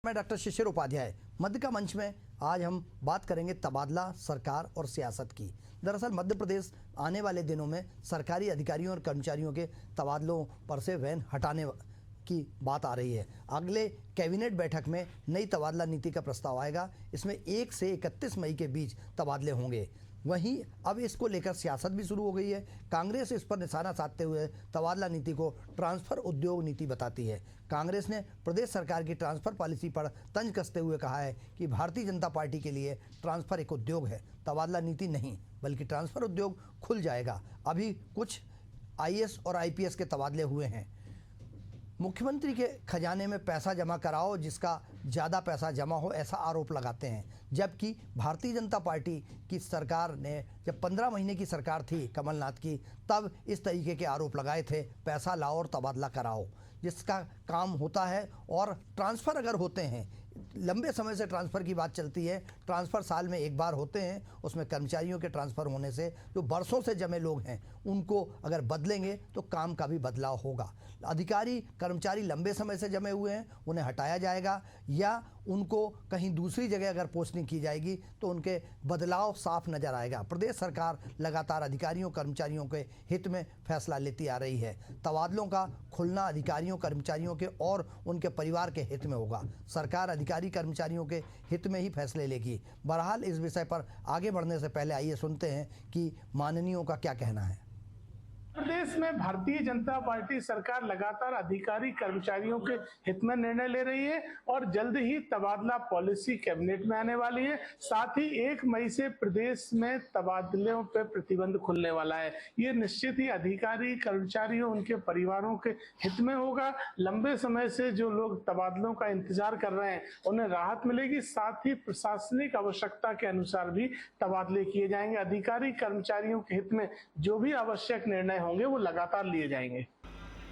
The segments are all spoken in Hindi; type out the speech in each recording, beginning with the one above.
मैं डॉक्टर शिशिर उपाध्याय। मध्य का मंच में आज हम बात करेंगे तबादला, सरकार और सियासत की। दरअसल मध्य प्रदेश आने वाले दिनों में सरकारी अधिकारियों और कर्मचारियों के तबादलों पर से वैन हटाने की बात आ रही है। अगले कैबिनेट बैठक में नई तबादला नीति का प्रस्ताव आएगा। इसमें 1 से 31 मई के बीच तबादले होंगे। वहीं अब इसको लेकर सियासत भी शुरू हो गई है। कांग्रेस इस पर निशाना साधते हुए तबादला नीति को ट्रांसफर उद्योग नीति बताती है। कांग्रेस ने प्रदेश सरकार की ट्रांसफर पॉलिसी पर तंज कसते हुए कहा है कि भारतीय जनता पार्टी के लिए ट्रांसफर एक उद्योग है, तबादला नीति नहीं, बल्कि ट्रांसफर उद्योग खुल जाएगा। अभी कुछ IAS और IPS के तबादले हुए हैं। मुख्यमंत्री के खजाने में पैसा जमा कराओ, जिसका ज़्यादा पैसा जमा हो, ऐसा आरोप लगाते हैं। जबकि भारतीय जनता पार्टी की सरकार ने जब 15 महीने की सरकार थी कमलनाथ की, तब इस तरीके के आरोप लगाए थे, पैसा लाओ और तबादला कराओ, जिसका काम होता है। और ट्रांसफ़र अगर होते हैं, लंबे समय से ट्रांसफ़र की बात चलती है, ट्रांसफ़र साल में एक बार होते हैं। उसमें कर्मचारियों के ट्रांसफ़र होने से जो बरसों से जमे लोग हैं उनको अगर बदलेंगे तो काम का भी बदलाव होगा। अधिकारी कर्मचारी लंबे समय से जमे हुए हैं, उन्हें हटाया जाएगा या उनको कहीं दूसरी जगह अगर पोस्टिंग की जाएगी तो उनके बदलाव साफ नज़र आएगा। प्रदेश सरकार लगातार अधिकारियों कर्मचारियों के हित में फैसला लेती आ रही है। तबादलों का खुलना अधिकारियों कर्मचारियों के और उनके परिवार के हित में होगा। सरकार अधिकारी कर्मचारियों के हित में ही फैसले लेगी। बहरहाल इस विषय पर आगे बढ़ने से पहले आइए सुनते हैं कि माननीयों का क्या कहना है। प्रदेश में भारतीय जनता पार्टी सरकार लगातार अधिकारी कर्मचारियों के हित में निर्णय ले रही है और जल्द ही तबादला पॉलिसी कैबिनेट में आने वाली है। साथ ही 1 मई से प्रदेश में तबादलों पर प्रतिबंध खुलने वाला है। ये निश्चित ही अधिकारी कर्मचारियों उनके परिवारों के हित में होगा। लंबे समय से जो लोग तबादलों का इंतजार कर रहे हैं उन्हें राहत मिलेगी। साथ ही प्रशासनिक आवश्यकता के अनुसार भी तबादले किए जाएंगे। अधिकारी कर्मचारियों के हित में जो भी आवश्यक निर्णय होंगे वो लगातार लिए जाएंगे।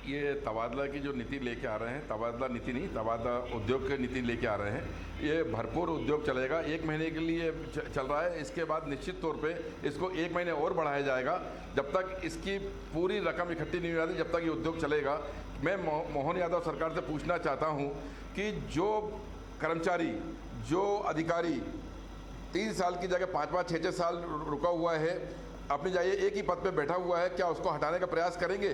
ये तबादला की जो नीति लेके आ रहे हैं, तबादला नीति नहीं, तबादला उद्योग की नीति लेके आ रहे हैं। ये भरपूर उद्योग चलेगा। 1 महीने के लिए चल रहा है। इसके बाद निश्चित तौर पे इसको 1 महीने और बढ़ाया जाएगा। जब तक इसकी पूरी रकम इकट्ठी नहीं हो जाती, जब तक ये उद्योग चलेगा। मैं मोहन यादव सरकार से पूछना चाहता हूँ कि जो कर्मचारी, जो अधिकारी 3 साल की जगह 5-5, 6-6 साल रुका हुआ है, अपनी जगह एक ही पद पे बैठा हुआ है, क्या उसको हटाने का प्रयास करेंगे?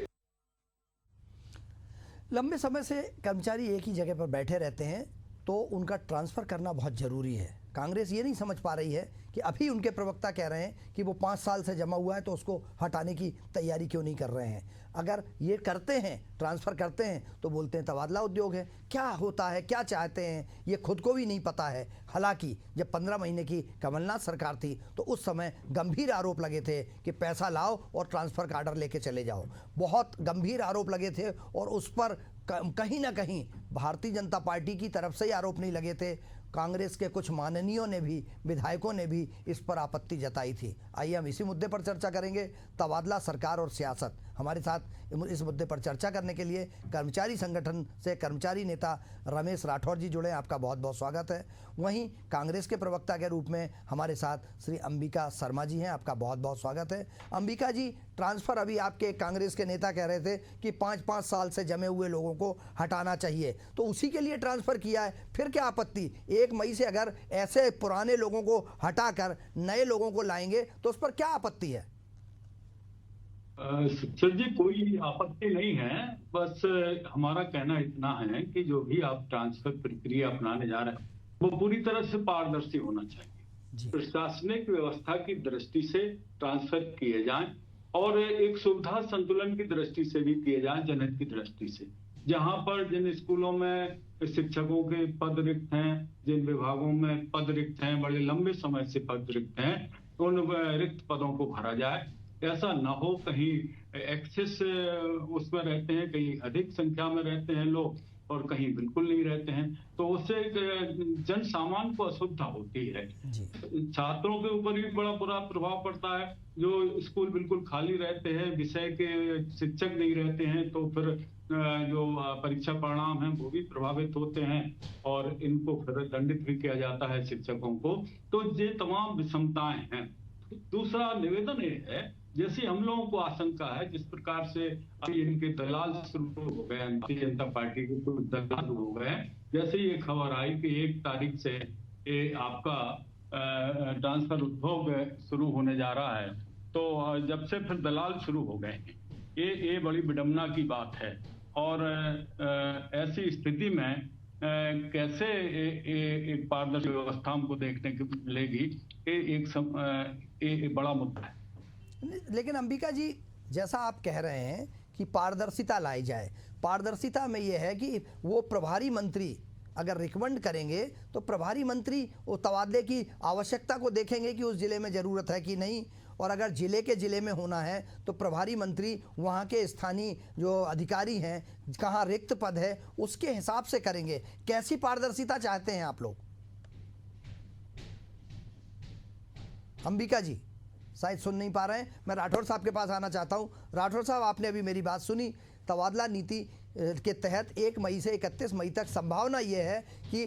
लंबे समय से कर्मचारी एक ही जगह पर बैठे रहते हैं तो उनका ट्रांसफ़र करना बहुत ज़रूरी है। कांग्रेस ये नहीं समझ पा रही है कि अभी उनके प्रवक्ता कह रहे हैं कि वो 5 साल से जमा हुआ है तो उसको हटाने की तैयारी क्यों नहीं कर रहे हैं। अगर ये करते हैं, ट्रांसफ़र करते हैं, तो बोलते हैं तबादला उद्योग है। क्या होता है, क्या चाहते हैं, ये खुद को भी नहीं पता है। हालांकि जब 15 महीने की कमलनाथ सरकार थी तो उस समय गंभीर आरोप लगे थे कि पैसा लाओ और ट्रांसफ़र का आर्डर लेके चले जाओ। बहुत गंभीर आरोप लगे थे और उस पर कहीं ना कहीं भारतीय जनता पार्टी की तरफ से ही आरोप नहीं लगे थे, कांग्रेस के कुछ माननीयों ने भी, विधायकों ने भी इस पर आपत्ति जताई थी। आइए हम इसी मुद्दे पर चर्चा करेंगे। तबादला, सरकार और सियासत। हमारे साथ इस मुद्दे पर चर्चा करने के लिए कर्मचारी संगठन से कर्मचारी नेता रमेश राठौर जी जुड़े हैं। आपका बहुत बहुत स्वागत है। वहीं कांग्रेस के प्रवक्ता के रूप में हमारे साथ श्री अंबिका शर्मा जी हैं। आपका बहुत बहुत स्वागत है। अंबिका जी, ट्रांसफ़र, अभी आपके कांग्रेस के नेता कह रहे थे कि 5-5 साल से जमे हुए लोगों को हटाना चाहिए, तो उसी के लिए ट्रांसफ़र किया है, फिर क्या आपत्ति? 1 मई से अगर ऐसे पुराने लोगों को हटाकर नए लोगों को लाएंगे तो उस पर क्या आपत्ति है? सर जी, कोई आपत्ति नहीं है। बस हमारा कहना इतना है कि जो भी आप ट्रांसफर प्रक्रिया अपनाने जा रहे हैं वो पूरी तरह से पारदर्शी होना चाहिए। प्रशासनिक व्यवस्था की दृष्टि से ट्रांसफर किए जाएं और एक सुविधा संतुलन की दृष्टि से भी किए जाएं, जनहित की दृष्टि से। जहां पर जिन स्कूलों में शिक्षकों के पद रिक्त हैं, जिन विभागों में पद रिक्त हैं, बड़े लंबे समय से पद रिक्त हैं, उन रिक्त पदों को भरा जाए। ऐसा ना हो कहीं एक्सेस उसमें रहते हैं, कहीं अधिक संख्या में रहते हैं लोग और कहीं बिल्कुल नहीं रहते हैं, तो उससे जन सामान्य को असुविधा होती है। छात्रों के ऊपर भी बड़ा बुरा प्रभाव पड़ता है। जो स्कूल बिल्कुल खाली रहते हैं, विषय के शिक्षक नहीं रहते हैं, तो फिर जो परीक्षा परिणाम है वो भी प्रभावित होते हैं और इनको फिर दंडित भी किया जाता है शिक्षकों को। तो ये तमाम विषमताएं हैं। दूसरा निवेदन ये है, जैसे हम लोगों को आशंका है, जिस प्रकार से अभी इनके दलाल शुरू हो गए, भारतीय जनता पार्टी के कुछ दलाल हो गए, जैसे ये खबर आई कि 1 तारीख से आपका ट्रांसफर उद्योग शुरू होने जा रहा है, तो जब से फिर दलाल शुरू हो गए हैं, ये बड़ी विडंबना की बात है। और ऐसी स्थिति में कैसे एक पारदर्शी व्यवस्था हमको देखने को मिलेगी, ये एक बड़ा मुद्दा है। लेकिन अंबिका जी, जैसा आप कह रहे हैं कि पारदर्शिता लाई जाए, पारदर्शिता में यह है कि वो प्रभारी मंत्री अगर रिकमेंड करेंगे तो प्रभारी मंत्री वो तबादले की आवश्यकता को देखेंगे कि उस ज़िले में ज़रूरत है कि नहीं, और अगर ज़िले में होना है तो प्रभारी मंत्री वहाँ के स्थानीय जो अधिकारी हैं, कहाँ रिक्त पद है, उसके हिसाब से करेंगे। कैसी पारदर्शिता चाहते हैं आप लोग? अंबिका जी शायद सुन नहीं पा रहे हैं, मैं राठौर साहब के पास आना चाहता हूं। राठौर साहब, आपने अभी मेरी बात सुनी। तबादला नीति के तहत 1 मई से 31 मई तक संभावना ये है कि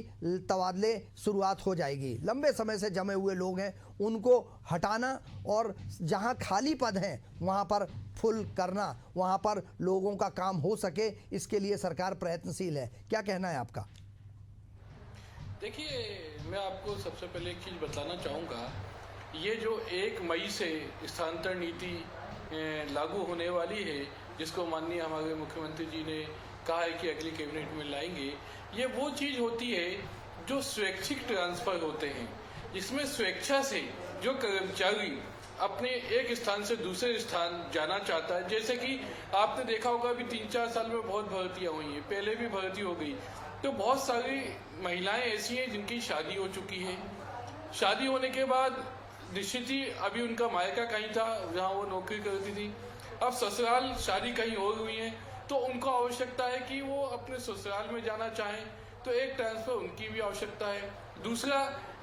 तबादले शुरुआत हो जाएगी। लंबे समय से जमे हुए लोग हैं, उनको हटाना और जहां खाली पद हैं वहां पर फुल करना, वहां पर लोगों का काम हो सके, इसके लिए सरकार प्रयत्नशील है। क्या कहना है आपका? देखिए, मैं आपको सबसे पहले एक चीज़ बताना चाहूँगा, ये जो 1 मई से स्थानांतरण नीति लागू होने वाली है, जिसको माननीय हमारे मुख्यमंत्री जी ने कहा है कि अगली कैबिनेट में लाएंगे, ये वो चीज़ होती है जो स्वैच्छिक ट्रांसफ़र होते हैं, जिसमें स्वेच्छा से जो कर्मचारी अपने एक स्थान से दूसरे स्थान जाना चाहता है। जैसे कि आपने देखा होगा अभी 3-4 साल में बहुत भर्तियाँ हुई हैं, पहले भी भर्ती हो गई, तो बहुत सारी महिलाएं ऐसी हैं जिनकी शादी हो चुकी है। शादी होने के बाद निश्चित ही अभी उनका मायका कहीं था जहाँ वो नौकरी करती थी, अब ससुराल शादी कहीं और हुई है, तो उनको आवश्यकता है कि वो अपने ससुराल में जाना चाहें, तो एक ट्रांसफ़र उनकी भी आवश्यकता है। दूसरा,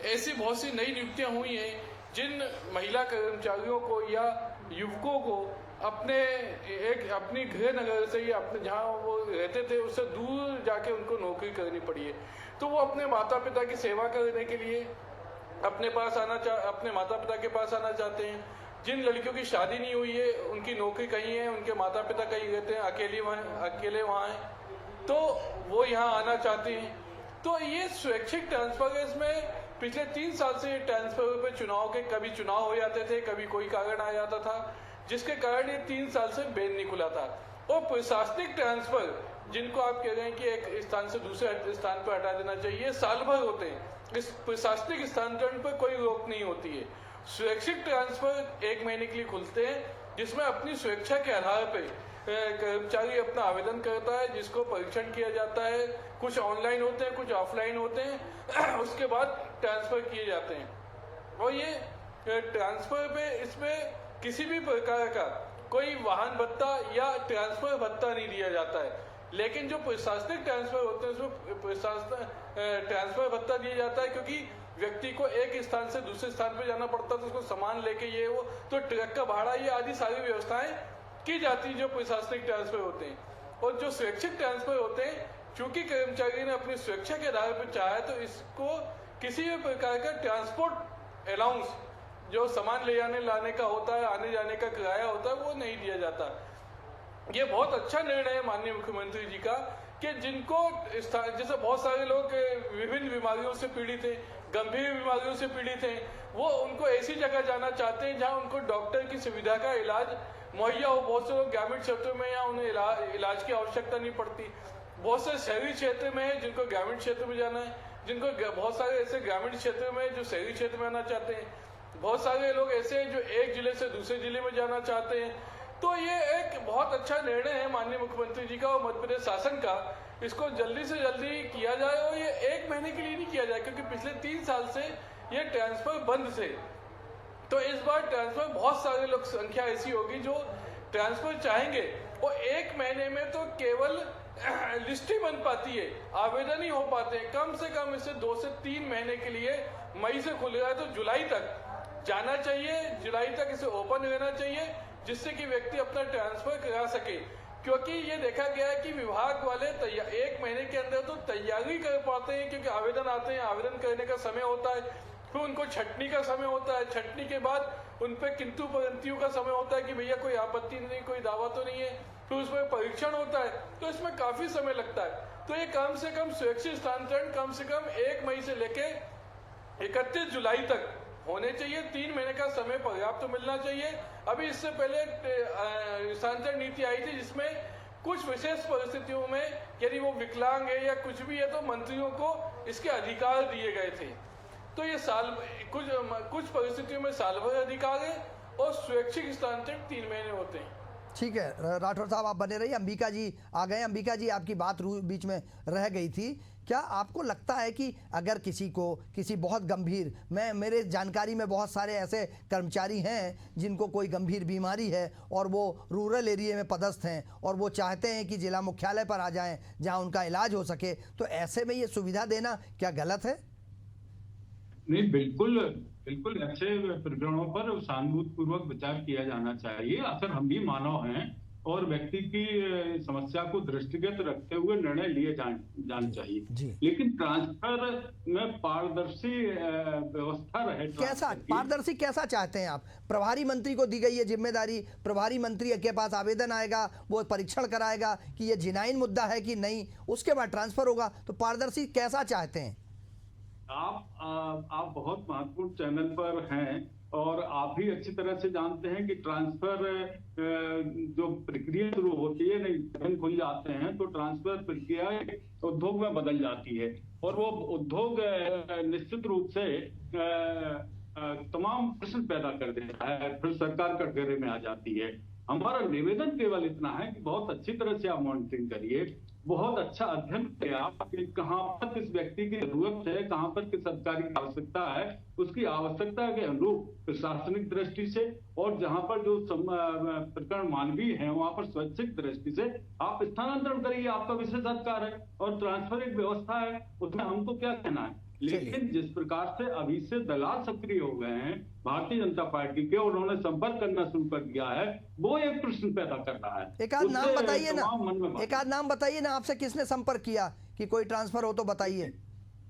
ऐसी बहुत सी नई नियुक्तियाँ हुई हैं जिन महिला कर्मचारियों को या युवकों को अपनी गृह नगर से या अपने जहाँ वो रहते थे उससे दूर जाके उनको नौकरी करनी पड़ी है, तो वो अपने माता पिता की सेवा करने के लिए अपने माता पिता के पास आना चाहते हैं। जिन लड़कियों की शादी नहीं हुई है, उनकी नौकरी कहीं है, उनके माता पिता कहीं रहते हैं, अकेले वहाँ हैं, तो वो यहाँ आना चाहते हैं। तो ये स्वैच्छिक ट्रांसफर है। इसमें पिछले 3 साल से ये ट्रांसफर पे कभी चुनाव हो जाते थे, कभी कोई कारण आ जाता था, जिसके कारण ये 3 साल से बैन नहीं खुला था। और प्रशासनिक ट्रांसफर, जिनको आप कह रहे हैं कि एक स्थान से दूसरे स्थान पर हटा देना चाहिए, साल भर होते हैं। इस प्रशासनिक स्थानांतरण पर कोई रोक नहीं होती है। स्वैच्छिक ट्रांसफर 1 महीने के लिए खुलते हैं, जिसमें अपनी स्वेच्छा के आधार पर कर्मचारी अपना आवेदन करता है, जिसको परीक्षण किया जाता है। कुछ ऑनलाइन होते हैं, कुछ ऑफलाइन होते हैं, उसके बाद ट्रांसफर किए जाते हैं। और ये ट्रांसफर पे इसमें किसी भी प्रकार का कोई वाहन भत्ता या ट्रांसफर भत्ता नहीं दिया जाता है। लेकिन जो प्रशासनिक ट्रांसफर होते हैं उसमें ट्रांसफर भत्ता दिया जाता है, क्योंकि व्यक्ति को एक स्थान से दूसरे स्थान पर जाना पड़ता है, तो उसको सामान लेके ये वो, तो ट्रक का भाड़ा, ये आदि सारी व्यवस्थाएं की जाती है जो प्रशासनिक ट्रांसफर होते हैं। और जो स्वैच्छिक ट्रांसफर होते हैं, चूंकि कर्मचारी ने अपनी स्वेच्छा के आधार पर चाहा, तो इसको किसी भी प्रकार का ट्रांसपोर्ट अलाउंस, जो सामान ले जाने लाने का होता है, आने जाने का किराया होता है, वो नहीं दिया जाता। ये बहुत अच्छा निर्णय है माननीय मुख्यमंत्री जी का, कि जिनको जैसे बहुत सारे लोग विभिन्न बीमारियों से पीड़ित हैं, गंभीर बीमारियों से पीड़ित हैं, वो उनको ऐसी जगह जाना चाहते हैं जहां उनको डॉक्टर की सुविधा का इलाज मुहैया हो। बहुत से लोग ग्रामीण क्षेत्रों में या उन्हें इलाज की आवश्यकता नहीं पड़ती। बहुत से शहरी क्षेत्र में है जिनको ग्रामीण क्षेत्र में जाना है, जिनको बहुत सारे ऐसे ग्रामीण क्षेत्र में जो शहरी क्षेत्र में आना चाहते हैं। बहुत सारे लोग ऐसे हैं जो एक जिले से दूसरे जिले में जाना चाहते हैं। तो ये एक बहुत अच्छा निर्णय है माननीय मुख्यमंत्री जी का और मध्य प्रदेश शासन का। इसको जल्दी से जल्दी किया जाए, और ये 1 महीने के लिए नहीं किया जाए, क्योंकि पिछले 3 साल से ये ट्रांसफर बंद थे। तो इस बार ट्रांसफर बहुत सारे लोग, संख्या ऐसी होगी जो ट्रांसफर चाहेंगे, और 1 महीने में तो केवल लिस्ट ही बन पाती है, आवेदन ही हो पाते हैं। कम से कम इसे 2 से 3 महीने के लिए, मई से खुल रहा है तो जुलाई तक जाना चाहिए, जुलाई तक इसे ओपन रहना चाहिए, जिससे कि व्यक्ति अपना ट्रांसफर करा सके। क्योंकि ये देखा गया है कि विभाग वाले 1 महीने के अंदर तो तैयारी कर पाते हैं, क्योंकि आवेदन आते हैं, आवेदन करने का समय होता है, फिर उनको छटनी का समय होता है, छटनी के बाद उन पर किंतु परंतुओं का समय होता है कि भैया कोई आपत्ति नहीं, कोई दावा तो नहीं है, फिर उसमें परीक्षण होता है, तो इसमें काफी समय लगता है। तो ये कम से कम स्वैच्छिक स्थानांतरण कम से कम 1 मई से लेके 31 जुलाई तक होने चाहिए। 3 महीने का समय पर्याप्त तो मिलना चाहिए। अभी इससे पहले स्थानांतरण नीति आई थी जिसमें कुछ विशेष परिस्थितियों में यदि वो विकलांग है या कुछ भी है तो मंत्रियों को इसके अधिकार दिए गए थे। तो ये कुछ परिस्थितियों में साल भर अधिकार है और स्वैच्छिक स्थानांतरण 3 महीने होते हैं। ठीक है राठौर साहब, आप बने रहिए। अंबिका जी आ गए। अंबिका जी, आपकी बात बीच में रह गई थी। क्या आपको लगता है कि अगर किसी बहुत गंभीर, मेरे जानकारी में बहुत सारे ऐसे कर्मचारी हैं जिनको कोई गंभीर बीमारी है और वो रूरल एरिया में पदस्थ हैं और वो चाहते हैं कि जिला मुख्यालय पर आ जाएं जहां उनका इलाज हो सके, तो ऐसे में ये सुविधा देना क्या गलत है? नहीं, बिल्कुल ऐसे प्रकरणों पर सहानुभूतिपूर्वक विचार किया जाना चाहिए। अक्सर हम भी मानव हैं और व्यक्ति की समस्या को दृष्टिगत रखते हुए निर्णय लिए जाने चाहिए, लेकिन ट्रांसफर में पारदर्शी व्यवस्था रहे। कैसा पारदर्शी कैसा चाहते हैं आप? प्रभारी मंत्री को दी गई है जिम्मेदारी, प्रभारी मंत्री के पास आवेदन आएगा, वो परीक्षण कराएगा कि ये जिनाइन मुद्दा है कि नहीं, उसके बाद ट्रांसफर होगा। तो पारदर्शी कैसा चाहते हैं आप बहुत महत्वपूर्ण चैनल पर हैं और आप भी अच्छी तरह से जानते हैं कि ट्रांसफर जो प्रक्रिया शुरू होती है, नहीं खुल जाते हैं तो ट्रांसफर प्रक्रिया उद्योग में बदल जाती है और वो उद्योग निश्चित रूप से तमाम प्रश्न पैदा कर देता है, फिर सरकार कटघरे में आ जाती है। हमारा निवेदन केवल इतना है कि बहुत अच्छी तरह से आप मॉनिटरिंग करिए, बहुत अच्छा अध्ययन करें आप कि कहाँ पर किस व्यक्ति की जरूरत है, कहाँ पर किस अधिकारी की आवश्यकता है, उसकी आवश्यकता के अनुरूप प्रशासनिक दृष्टि से और जहाँ पर जो प्रकरण मानवीय है वहां पर स्वैच्छिक दृष्टि से आप स्थानांतरण करिए। आपका विशेषाधिकार है और ट्रांसफर एक व्यवस्था है, उसमें हमको क्या कहना है। लेकिन जिस प्रकार से अभी से दलाल सक्रिय हो गए हैं भारतीय जनता पार्टी के, उन्होंने संपर्क करना शुरू कर दिया है, वो एक प्रश्न पैदा कर रहा है। एक आध नाम बताइए ना, एक आध नाम बताइए ना, आपसे किसने संपर्क किया कि कोई ट्रांसफर हो तो बताइए।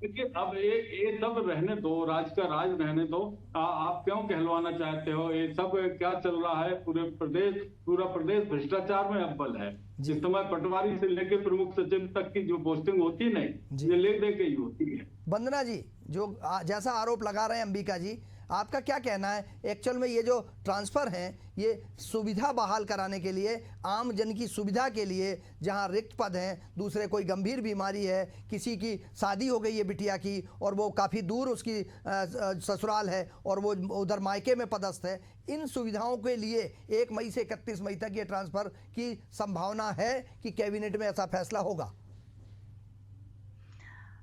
देखिए, अब ये सब रहने दो, राज का राज रहने दो। आप क्यों कहलवाना चाहते हो? ये सब क्या चल रहा है? पूरा प्रदेश भ्रष्टाचार में अव्वल है। जिस समय पटवारी से लेकर प्रमुख सचिव तक की जो पोस्टिंग होती नहीं, ये ले दे के ही होती है। वंदना जी, जो जैसा आरोप लगा रहे हैं अंबिका जी, आपका क्या कहना है? एक्चुअल में ये जो ट्रांसफ़र हैं ये सुविधा बहाल कराने के लिए, आम जन की सुविधा के लिए, जहां रिक्त पद हैं, दूसरे कोई गंभीर बीमारी है, किसी की शादी हो गई है बिटिया की और वो काफ़ी दूर उसकी ससुराल है और वो उधर मायके में पदस्थ है, इन सुविधाओं के लिए 1 मई से 31 मई तक ये ट्रांसफ़र की संभावना है कि कैबिनेट में ऐसा फैसला होगा?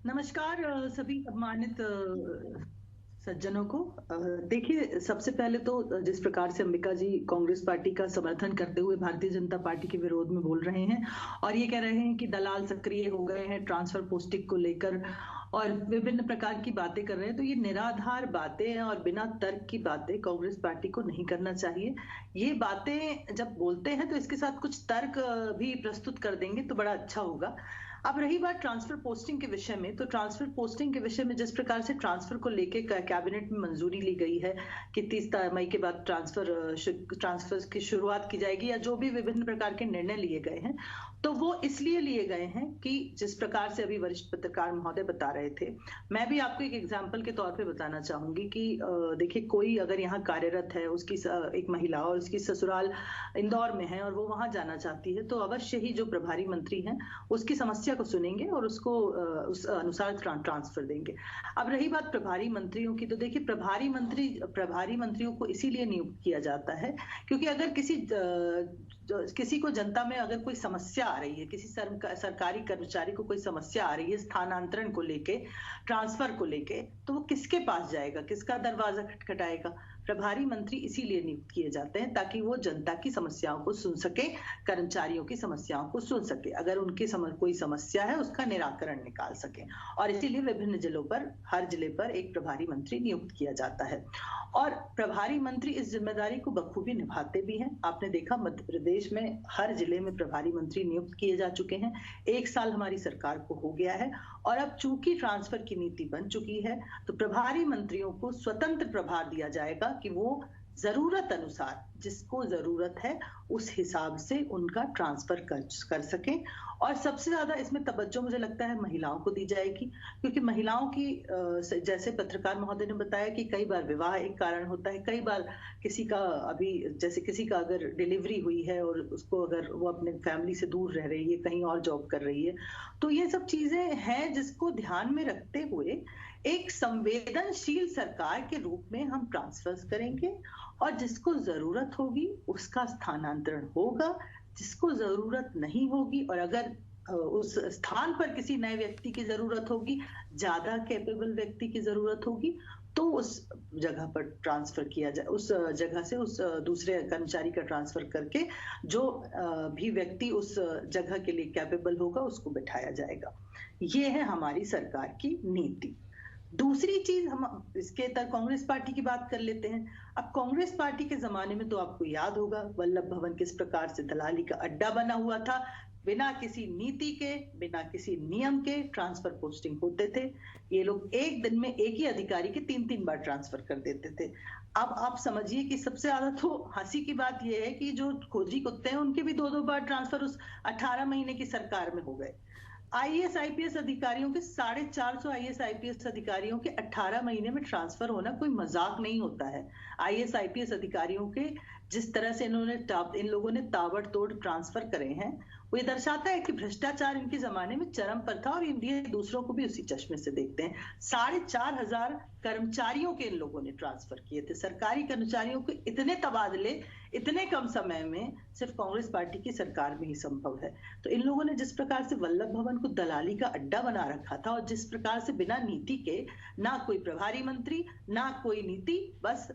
नमस्कार सभी सम्मानित सज्जनों को। देखिए, सबसे पहले तो जिस प्रकार से अंबिका जी कांग्रेस पार्टी का समर्थन करते हुए भारतीय जनता पार्टी के विरोध में बोल रहे हैं और ये कह रहे हैं कि दलाल सक्रिय हो गए हैं ट्रांसफर पोस्टिंग को लेकर और विभिन्न प्रकार की बातें कर रहे हैं, तो ये निराधार बातें हैं और बिना तर्क की बातें कांग्रेस पार्टी को नहीं करना चाहिए। ये बातें जब बोलते हैं तो इसके साथ कुछ तर्क भी प्रस्तुत कर देंगे तो बड़ा अच्छा होगा। अब रही बात ट्रांसफर पोस्टिंग के विषय में, तो ट्रांसफर पोस्टिंग के विषय में जिस प्रकार से ट्रांसफर को लेके कैबिनेट में मंजूरी ली गई है कि 30 मई के बाद ट्रांसफर की शुरुआत की जाएगी या जो भी विभिन्न प्रकार के निर्णय लिए गए हैं, तो वो इसलिए लिए गए हैं कि जिस प्रकार से अभी वरिष्ठ पत्रकार महोदय बता रहे थे, मैं भी आपको एक एग्जाम्पल के तौर पे बताना चाहूंगी कि देखिए, कोई अगर यहाँ कार्यरत है, उसकी एक महिला और उसकी ससुराल इंदौर में है और वो वहां जाना चाहती है, तो अवश्य ही जो प्रभारी मंत्री हैं उसकी समस्या को सुनेंगे और उसको उस अनुसार ट्रांसफर देंगे। अब रही बात प्रभारी मंत्रियों की, तो देखिए, प्रभारी मंत्रियों को इसीलिए नियुक्त किया जाता है क्योंकि अगर किसी को जनता में अगर कोई समस्या आ रही है, किसी सरकारी कर्मचारी को कोई समस्या आ रही है स्थानांतरण को लेके, ट्रांसफर को लेके, तो वो किसके पास जाएगा, किसका दरवाजा खटखटाएगा? प्रभारी मंत्री इसीलिए नियुक्त किए जाते हैं ताकि वो जनता की समस्याओं को सुन सके, कर्मचारियों की समस्याओं को सुन सके, अगर उनकी कोई समस्या है उसका निराकरण निकाल सके, और इसीलिए विभिन्न जिलों पर, हर जिले पर एक प्रभारी मंत्री नियुक्त किया जाता है और प्रभारी मंत्री इस जिम्मेदारी को बखूबी निभाते भी हैं। आपने देखा मध्य प्रदेश में हर जिले में प्रभारी मंत्री नियुक्त किए जा चुके हैं। 1 साल हमारी सरकार को हो गया है और अब चूंकि ट्रांसफर की नीति बन चुकी है तो प्रभारी मंत्रियों को स्वतंत्र प्रभार दिया जाएगा कि वो जरूरत अनुसार जिसको जरूरत है उस हिसाब से उनका ट्रांसफर कर सकें। और सबसे ज्यादा इसमें तवज्जो मुझे लगता है महिलाओं को दी जाएगी, क्योंकि महिलाओं की जैसे पत्रकार महोदय ने बताया कि कई बार विवाह एक कारण होता है, कई बार किसी का अभी जैसे किसी का अगर डिलीवरी हुई है और उसको अगर वो अपने फैमिली से दूर रह रही है, कहीं और जॉब कर रही है, तो ये सब चीजें हैं जिसको ध्यान में रखते हुए एक संवेदनशील सरकार के रूप में हम ट्रांसफर करेंगे और जिसको जरूरत होगी उसका स्थानांतरण होगा, जिसको जरूरत नहीं होगी और अगर उस स्थान पर किसी नए व्यक्ति की जरूरत होगी, ज्यादा कैपेबल व्यक्ति की जरूरत होगी, तो उस जगह पर ट्रांसफर किया जाए, उस जगह से उस दूसरे कर्मचारी का ट्रांसफर करके जो भी व्यक्ति उस जगह के लिए कैपेबल होगा उसको बिठाया जाएगा। ये है हमारी सरकार की नीति। दूसरी चीज, हम इसके तक कांग्रेस पार्टी की बात कर लेते हैं। अब कांग्रेस पार्टी के जमाने में तो आपको याद होगा वल्लभ भवन किस प्रकार से दलाली का अड्डा बना हुआ था, बिना किसी नीति के, बिना किसी नियम के ट्रांसफर पोस्टिंग होते थे। ये लोग एक दिन में एक ही अधिकारी के 3-3 बार ट्रांसफर कर देते थे। अब आप समझिए कि सबसे ज्यादा तो हंसी की बात यह है कि जो खोजी कुत्ते हैं उनके भी 2-2 बार ट्रांसफर उस 18 महीने की सरकार में हो गए। आईएएस आईपीएस अधिकारियों के 450 आईएएस आईपीएस अधिकारियों के 18 महीने में ट्रांसफर होना कोई मजाक नहीं होता है। आईएएस आईपीएस अधिकारियों के जिस तरह से इन लोगों ने ताबड़तोड़ ट्रांसफर करे हैं, वो ये दर्शाता है कि भ्रष्टाचार इनके जमाने में चरम पर था और इंडिया दूसरों को भी उसी चश्मे से देखते हैं। 4,500 कर्मचारियों के इन लोगों ने ट्रांसफर किए थे। सरकारी कर्मचारियों के इतने तबादले इतने कम समय में सिर्फ कांग्रेस पार्टी की सरकार में ही संभव है। तो इन लोगों ने जिस प्रकार से वल्लभ भवन को दलाली का अड्डा बना रखा था और जिस प्रकार से बिना नीति के, ना कोई प्रभारी मंत्री, ना कोई नीति, बस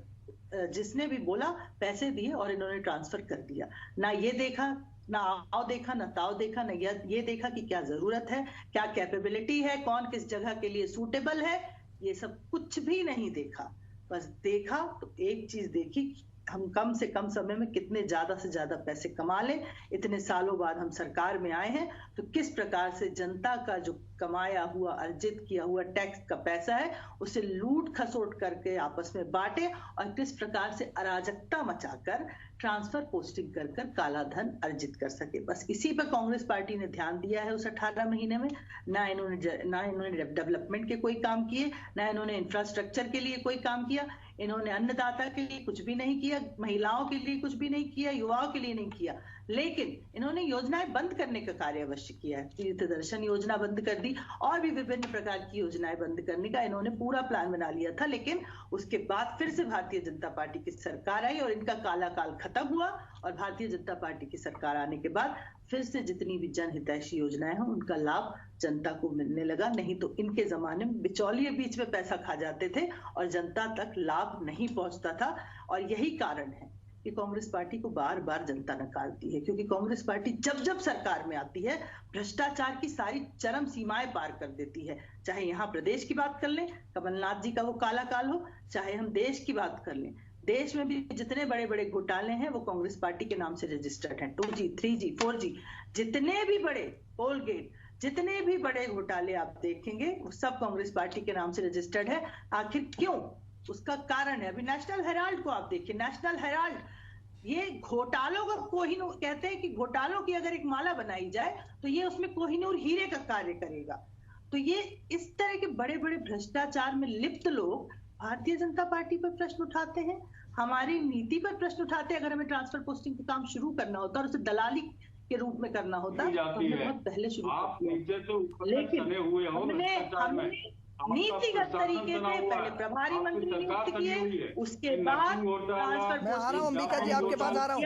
जिसने भी बोला पैसे दिए और इन्होंने ट्रांसफर कर दिया। ना ये देखा, ना आओ देखा, ना ताओ देखा, ना ये देखा कि क्या जरूरत है, क्या कैपेबिलिटी है, कौन किस जगह के लिए सूटेबल है, ये सब कुछ भी नहीं देखा। बस देखा तो एक चीज देखी, हम कम से कम समय में कितने ज्यादा से ज्यादा पैसे कमा लें। इतने सालों बाद हम सरकार में आए हैं तो किस प्रकार से जनता का जो कमाया हुआ, अर्जित किया हुआ टैक्स का पैसा है उसे लूट खसोट करके आपस में बांटे और किस प्रकार से अराजकता मचाकर ट्रांसफर पोस्टिंग कर काला धन अर्जित कर सके। बस इसी पर कांग्रेस पार्टी ने ध्यान दिया है उस 18 महीने में। ना इन्होंने डेवलपमेंट के कोई काम किए, ना इन्होंने इंफ्रास्ट्रक्चर के लिए कोई काम किया, इन्होंने अन्नदाता के लिए कुछ भी नहीं किया, महिलाओं के लिए कुछ भी नहीं किया, युवाओं के लिए नहीं किया। लेकिन इन्होंने योजनाएं बंद करने का कार्य अवश्य किया है। तीर्थ दर्शन योजना बंद कर दी और भी विभिन्न प्रकार की योजनाएं बंद करने का इन्होंने पूरा प्लान बना लिया था। लेकिन उसके बाद फिर से भारतीय जनता पार्टी की सरकार आई और इनका काला काल खत्म हुआ और भारतीय जनता पार्टी की सरकार आने के बाद फिर से जितनी भी जनहितैषी योजनाएं हैं उनका लाभ जनता को मिलने लगा। नहीं तो इनके जमाने में बिचौलिए बीच में पैसा खा जाते थे और जनता तक लाभ नहीं पहुंचता था। और यही कारण है कि कांग्रेस पार्टी को बार बार जनता नकारती है, क्योंकि कांग्रेस पार्टी जब जब सरकार में आती है भ्रष्टाचार की सारी चरम सीमाएं पार कर देती है। चाहे यहाँ प्रदेश की बात कर लें, कमलनाथ जी का वो काला काल हो, चाहे हम देश की बात कर लें, देश में भी जितने बड़े बड़े घोटाले हैं वो कांग्रेस पार्टी के नाम से रजिस्टर्ड हैं। 2G, 3G, 4G, जितने भी बड़े कोलगेट, जितने भी बड़े घोटाले आप देखेंगे वो सब कांग्रेस पार्टी के नाम से रजिस्टर्ड है। आखिर क्यों? उसका कारण है, अभी नेशनल हेराल्ड को आप देखिए, नेशनल हेराल्ड ये घोटालों का कोहिनूर, कहते हैं कि घोटालों की अगर एक माला बनाई जाए तो ये उसमें कोहिनूर हीरे का कार्य करेगा। तो ये इस तरह के बड़े बड़े भ्रष्टाचार में लिप्त लोग भारतीय जनता पार्टी पर प्रश्न उठाते हैं, हमारी नीति पर प्रश्न उठाते हैं। अगर हमें ट्रांसफर पोस्टिंग का काम शुरू करना होता और उसे दलाली के रूप में करना होता तो हमने बहुत पहले शुरू किया। लेकिन हमने नीतिगत तरीके से पहले प्रभारी मंत्री नियुक्त किए, उसके बाद ट्रांसफर मैं आ रहा हूँ अंबिका जी, आपके पास आ रहा हूँ।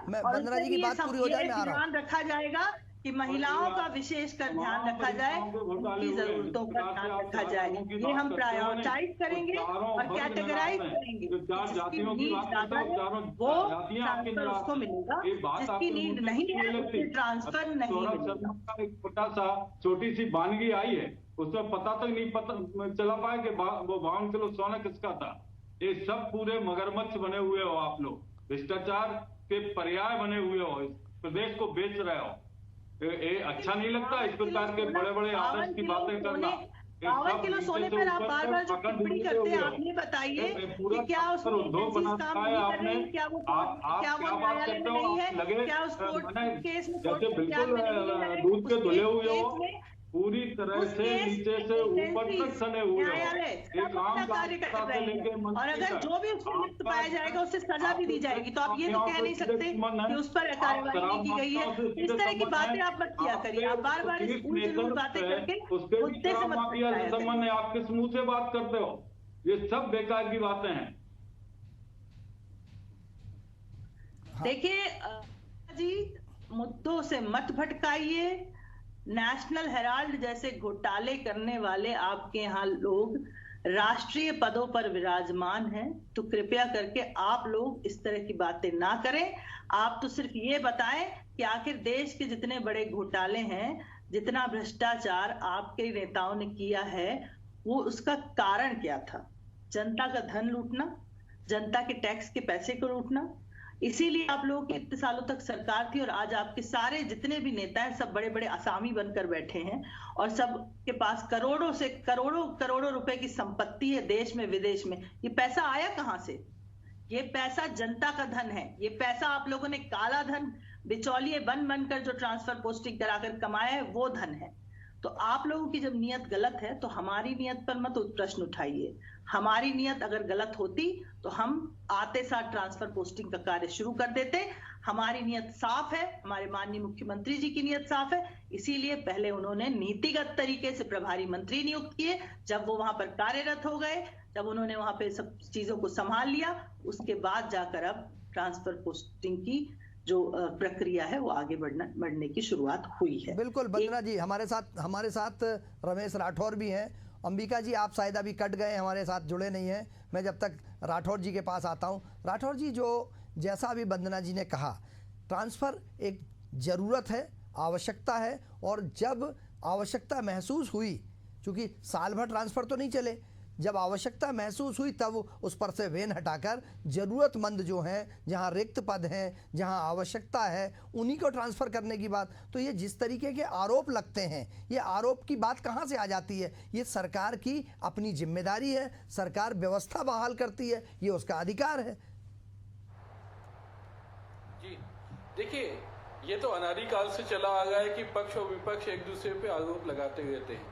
मैं वंदना जी की बात पूरी हो जाए, मैं आ रहा हूँ। ध्यान रखा जाएगा कि महिलाओं का विशेषकर ध्यान रखा जाए, उनकी जरूरतों का ध्यान रखा जाए। ये हम प्रायोरिटाइज करेंगे और कैटेगराइज करेंगे। जिसकी नीड ज्यादा है वो ट्रांसफर उसको मिलेगा, जिसकी नीड नहीं है उसको ट्रांसफर नहीं मिलेगा। एक छोटा सा छोटी सी वानगी आई है, उसमें पता तक नहीं पता चला पाया कि वो 52 किलो सोना किसका था। ये सब पूरे मगरमच्छ बने हुए हो आप लोग, भ्रष्टाचार के पर्याय बने हुए हो, प्रदेश को बेच रहे हो। ये अच्छा नहीं लगता इस प्रकार के बड़े बड़े आदर्श की बातें करना। 52 किलो सोने पर आप बार बार जो टिप्पणी करते हैं, आप ये बताइए कि क्या उसमें एजेंसीज काम नहीं कर रही, क्या वो न्यायालय में नहीं है, क्या उस कोर्ट केस में कोर्ट क्या दूध के धुले हुए हो, पूरी तरह से नीचे से ऊपर तक सने हुए न्यायालय कार्य कर रहे हैं, और अगर जो भी उसमें लिप्त पाया जाएगा उससे सजा भी दी जाएगी। तो आप ये तो कह नहीं सकते कि उस पर कार्रवाई नहीं की गई है। इस तरह की बातें आप मत किया करिए, आप बार बार उल्टी बातें करके मुद्दे से मत संबंध आप किस मुंह से बात करते हो, ये सब बेकार की बातें हैं। देखिए जी, मुद्दों से मत भटकाइए। नेशनल हेराल्ड जैसे घोटाले करने वाले आपके यहाँ लोग राष्ट्रीय पदों पर विराजमान हैं, तो कृपया करके आप लोग इस तरह की बातें ना करें। आप तो सिर्फ ये बताएं कि आखिर देश के जितने बड़े घोटाले हैं, जितना भ्रष्टाचार आपके नेताओं ने किया है, वो उसका कारण क्या था? जनता का धन लूटना, जनता के टैक्स के पैसे को लूटना। इसीलिए आप लोगों की इतने सालों तक सरकार थी, और आज आपके सारे जितने भी नेता हैं सब बड़े बड़े असामी बनकर बैठे हैं, और सब के पास करोड़ों से करोड़ों रुपए की संपत्ति है देश में विदेश में। ये पैसा आया कहां से? ये पैसा जनता का धन है। ये पैसा आप लोगों ने काला धन, बिचौलिए बनकर जो ट्रांसफर पोस्टिंग कराकर कमाया है, वो धन है। तो आप लोगों की जब नियत गलत है तो हमारी नियत पर मत प्रश्न उठाइए। हमारी नियत अगर गलत होती तो हम आते साथ ट्रांसफर पोस्टिंग का कार्य शुरू कर देते। हमारी नियत साफ है, हमारे माननीय मुख्यमंत्री जी की नियत साफ है। इसीलिए पहले उन्होंने नीतिगत तरीके से प्रभारी मंत्री नियुक्त किए। जब वो वहां पर कार्यरत हो गए, जब उन्होंने वहां पे सब चीजों को संभाल लिया, उसके बाद जाकर अब ट्रांसफर पोस्टिंग की जो प्रक्रिया है वो आगे बढ़ने की शुरुआत हुई है। बिल्कुल वंदना जी, हमारे साथ रमेश राठौर भी हैं। अंबिका जी, आप शायद अभी कट गए, हमारे साथ जुड़े नहीं हैं। मैं जब तक राठौर जी के पास आता हूं। राठौर जी, जो जैसा अभी वंदना जी ने कहा, ट्रांसफ़र एक ज़रूरत है, आवश्यकता है, और जब आवश्यकता महसूस हुई, क्योंकि साल भर ट्रांसफ़र तो नहीं चले, जब आवश्यकता महसूस हुई तब उस पर से वेन हटाकर ज़रूरतमंद जो हैं, जहां रिक्त पद हैं, जहां आवश्यकता है, उन्हीं को ट्रांसफ़र करने की बात। तो ये जिस तरीके के आरोप लगते हैं, ये आरोप की बात कहां से आ जाती है? ये सरकार की अपनी जिम्मेदारी है, सरकार व्यवस्था बहाल करती है, ये उसका अधिकार है। जी देखिए, ये तो अनादि काल से चला आ रहा है कि पक्ष और विपक्ष एक दूसरे पे आरोप लगाते रहते हैं,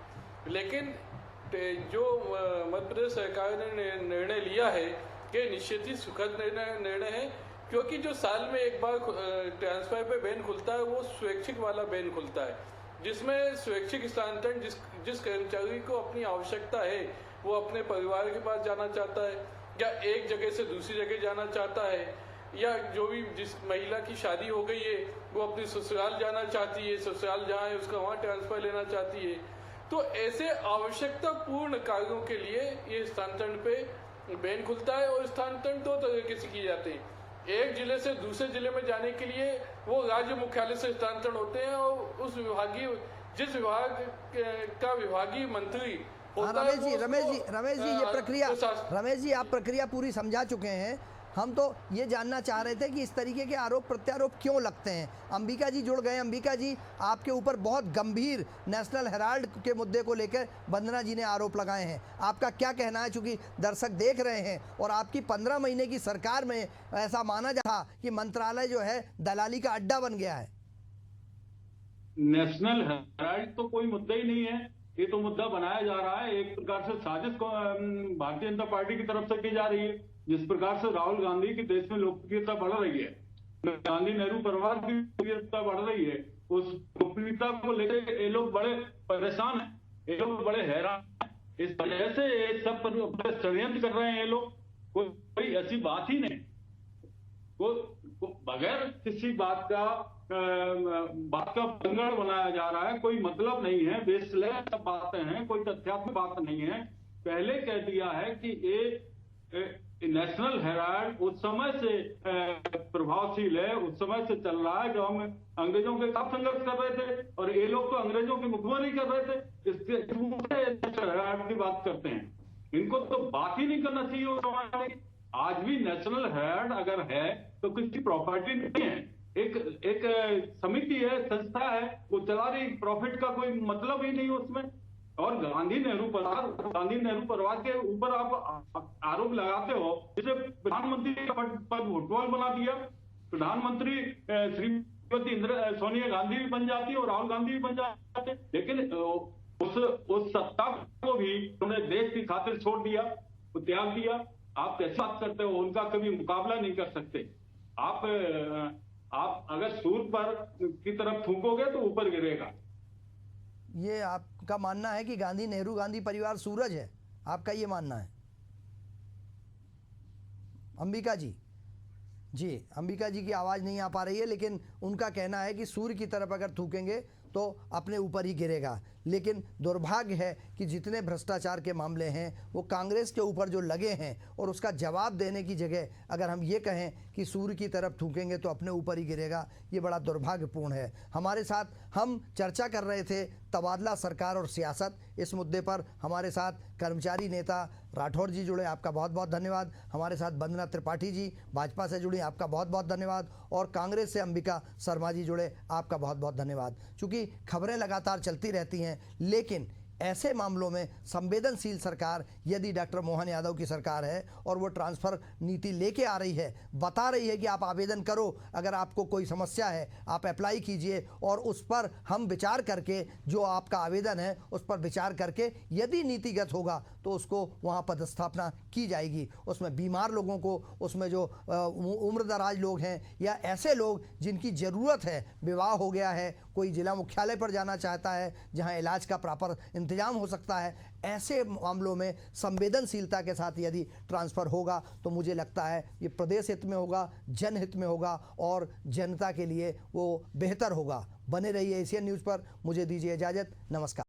लेकिन जो मध्य प्रदेश सरकार ने निर्णय लिया है कि निश्चित ही सुखद निर्णय है, क्योंकि जो साल में एक बार ट्रांसफर पे बैन खुलता है वो स्वैच्छिक वाला बैन खुलता है, जिसमें स्वैच्छिक स्थानांतरण जिस कर्मचारी को अपनी आवश्यकता है वो अपने परिवार के पास जाना चाहता है, या एक जगह से दूसरी जगह जाना चाहता है, या जो भी जिस महिला की शादी हो गई है वो अपनी ससुराल जाना चाहती है, ससुराल जहाँ है उसका वहाँ ट्रांसफर लेना चाहती है। तो ऐसे आवश्यकता पूर्ण कार्यों के लिए ये स्थानांतरण पे बैन खुलता है, और स्थानांतरण दो तरीके से किए जाते हैं। एक जिले से दूसरे जिले में जाने के लिए वो राज्य मुख्यालय से स्थानांतरण होते हैं, और उस जिस विभाग का विभागीय मंत्री होता है। रमेश जी, ये प्रक्रिया, रमेश जी आप प्रक्रिया पूरी समझा चुके हैं। हम तो ये जानना चाह रहे थे कि इस तरीके के आरोप प्रत्यारोप क्यों लगते हैं। अंबिका जी जुड़ गए। अंबिका जी, आपके ऊपर बहुत गंभीर नेशनल हेराल्ड के मुद्दे को लेकर वंदना जी ने आरोप लगाए हैं, आपका क्या कहना है? चूंकि दर्शक देख रहे हैं और आपकी 15 महीने की सरकार में ऐसा माना जा रहा कि मंत्रालय जो है दलाली का अड्डा बन गया है। नेशनल हेराल्ड तो कोई मुद्दा ही नहीं है, ये तो मुद्दा बनाया जा रहा है। एक प्रकार से साजिश भारतीय जनता पार्टी की तरफ से की जा रही है। जिस प्रकार से राहुल गांधी की देश में लोकप्रियता बढ़ रही है, गांधी नेहरू परिवार की लोकप्रियता बढ़ रही है, उस लोकप्रियता को लेकर ये लोग बड़े परेशान हैं, ये लोग बड़े हैरान हैं। इस वजह से ये सब पर षड्यंत्र कर रहे हैं ये लोग। कोई ऐसी बात ही नहीं, बगैर किसी बात का पंगड़ बनाया जा रहा है। कोई मतलब नहीं है, बेसलेस सब बातें हैं, कोई तथ्यात्मक बात नहीं है। पहले कह दिया है कि ये नेशनल हेराल्ड उस समय से प्रभावशील है, उस समय से चल रहा है जब हम अंग्रेजों के खिलाफ संघर्ष कर रहे थे, और ये लोग तो अंग्रेजों की मुखबरी कर रहे थे। इसके नेशनल हेराल्ड की बात करते हैं, इनको तो बात ही नहीं करना चाहिए। आज भी नेशनल हेराल्ड अगर है तो किसी प्रॉपर्टी नहीं है, एक समिति है, संस्था है, वो चला रही, प्रॉफिट का कोई मतलब ही नहीं उसमें। और गांधी नेहरू परिवार के ऊपर आप आरोप लगाते हो, जिसे प्रधानमंत्री का पद फुटबॉल बना दिया। प्रधानमंत्री श्रीमती सोनिया गांधी भी बन जाती और राहुल गांधी भी बन जाते, लेकिन उस सत्ता को भी उन्होंने देश की खातिर छोड़ दिया, त्याग दिया। आप कैसे बात करते हो? उनका कभी मुकाबला नहीं कर सकते। आप अगर सूर्य पर की तरफ थूकोगे तो ऊपर गिरेगा। ये आपका मानना है कि गांधी नेहरू गांधी परिवार सूरज है, आपका ये मानना है? अंबिका जी, अंबिका जी की आवाज़ नहीं आ पा रही है, लेकिन उनका कहना है कि सूर्य की तरफ अगर थूकेंगे तो अपने ऊपर ही गिरेगा। लेकिन दुर्भाग्य है कि जितने भ्रष्टाचार के मामले हैं वो कांग्रेस के ऊपर जो लगे हैं, और उसका जवाब देने की जगह अगर हम ये कहें कि सूर्य की तरफ थूकेंगे तो अपने ऊपर ही गिरेगा, ये बड़ा दुर्भाग्यपूर्ण है। हमारे साथ हम चर्चा कर रहे थे तबादला सरकार और सियासत, इस मुद्दे पर हमारे साथ कर्मचारी नेता राठौर जी जुड़े, आपका बहुत बहुत धन्यवाद। हमारे साथ वंदना त्रिपाठी जी भाजपा से जुड़ी, आपका बहुत बहुत धन्यवाद। और कांग्रेस से अंबिका शर्मा जी जुड़े, आपका बहुत बहुत धन्यवाद। चूँकि खबरें लगातार चलती रहती हैं, लेकिन ऐसे मामलों में संवेदनशील सरकार यदि डॉक्टर मोहन यादव की सरकार है और वो ट्रांसफ़र नीति लेके आ रही है, बता रही है कि आप आवेदन करो, अगर आपको कोई समस्या है आप अप्लाई कीजिए और उस पर हम विचार करके, जो आपका आवेदन है उस पर विचार करके यदि नीतिगत होगा तो उसको वहाँ पदस्थापना की जाएगी। उसमें बीमार लोगों को, उसमें जो उम्रदराज लोग हैं या ऐसे लोग जिनकी ज़रूरत है, विवाह हो गया है, कोई जिला मुख्यालय पर जाना चाहता है जहाँ इलाज का प्रॉपर इंतजाम हो सकता है, ऐसे मामलों में संवेदनशीलता के साथ यदि ट्रांसफ़र होगा तो मुझे लगता है ये प्रदेश हित में होगा, जनहित में होगा और जनता के लिए वो बेहतर होगा। बने रहिए एशियन न्यूज़ पर, मुझे दीजिए इजाज़त, नमस्कार।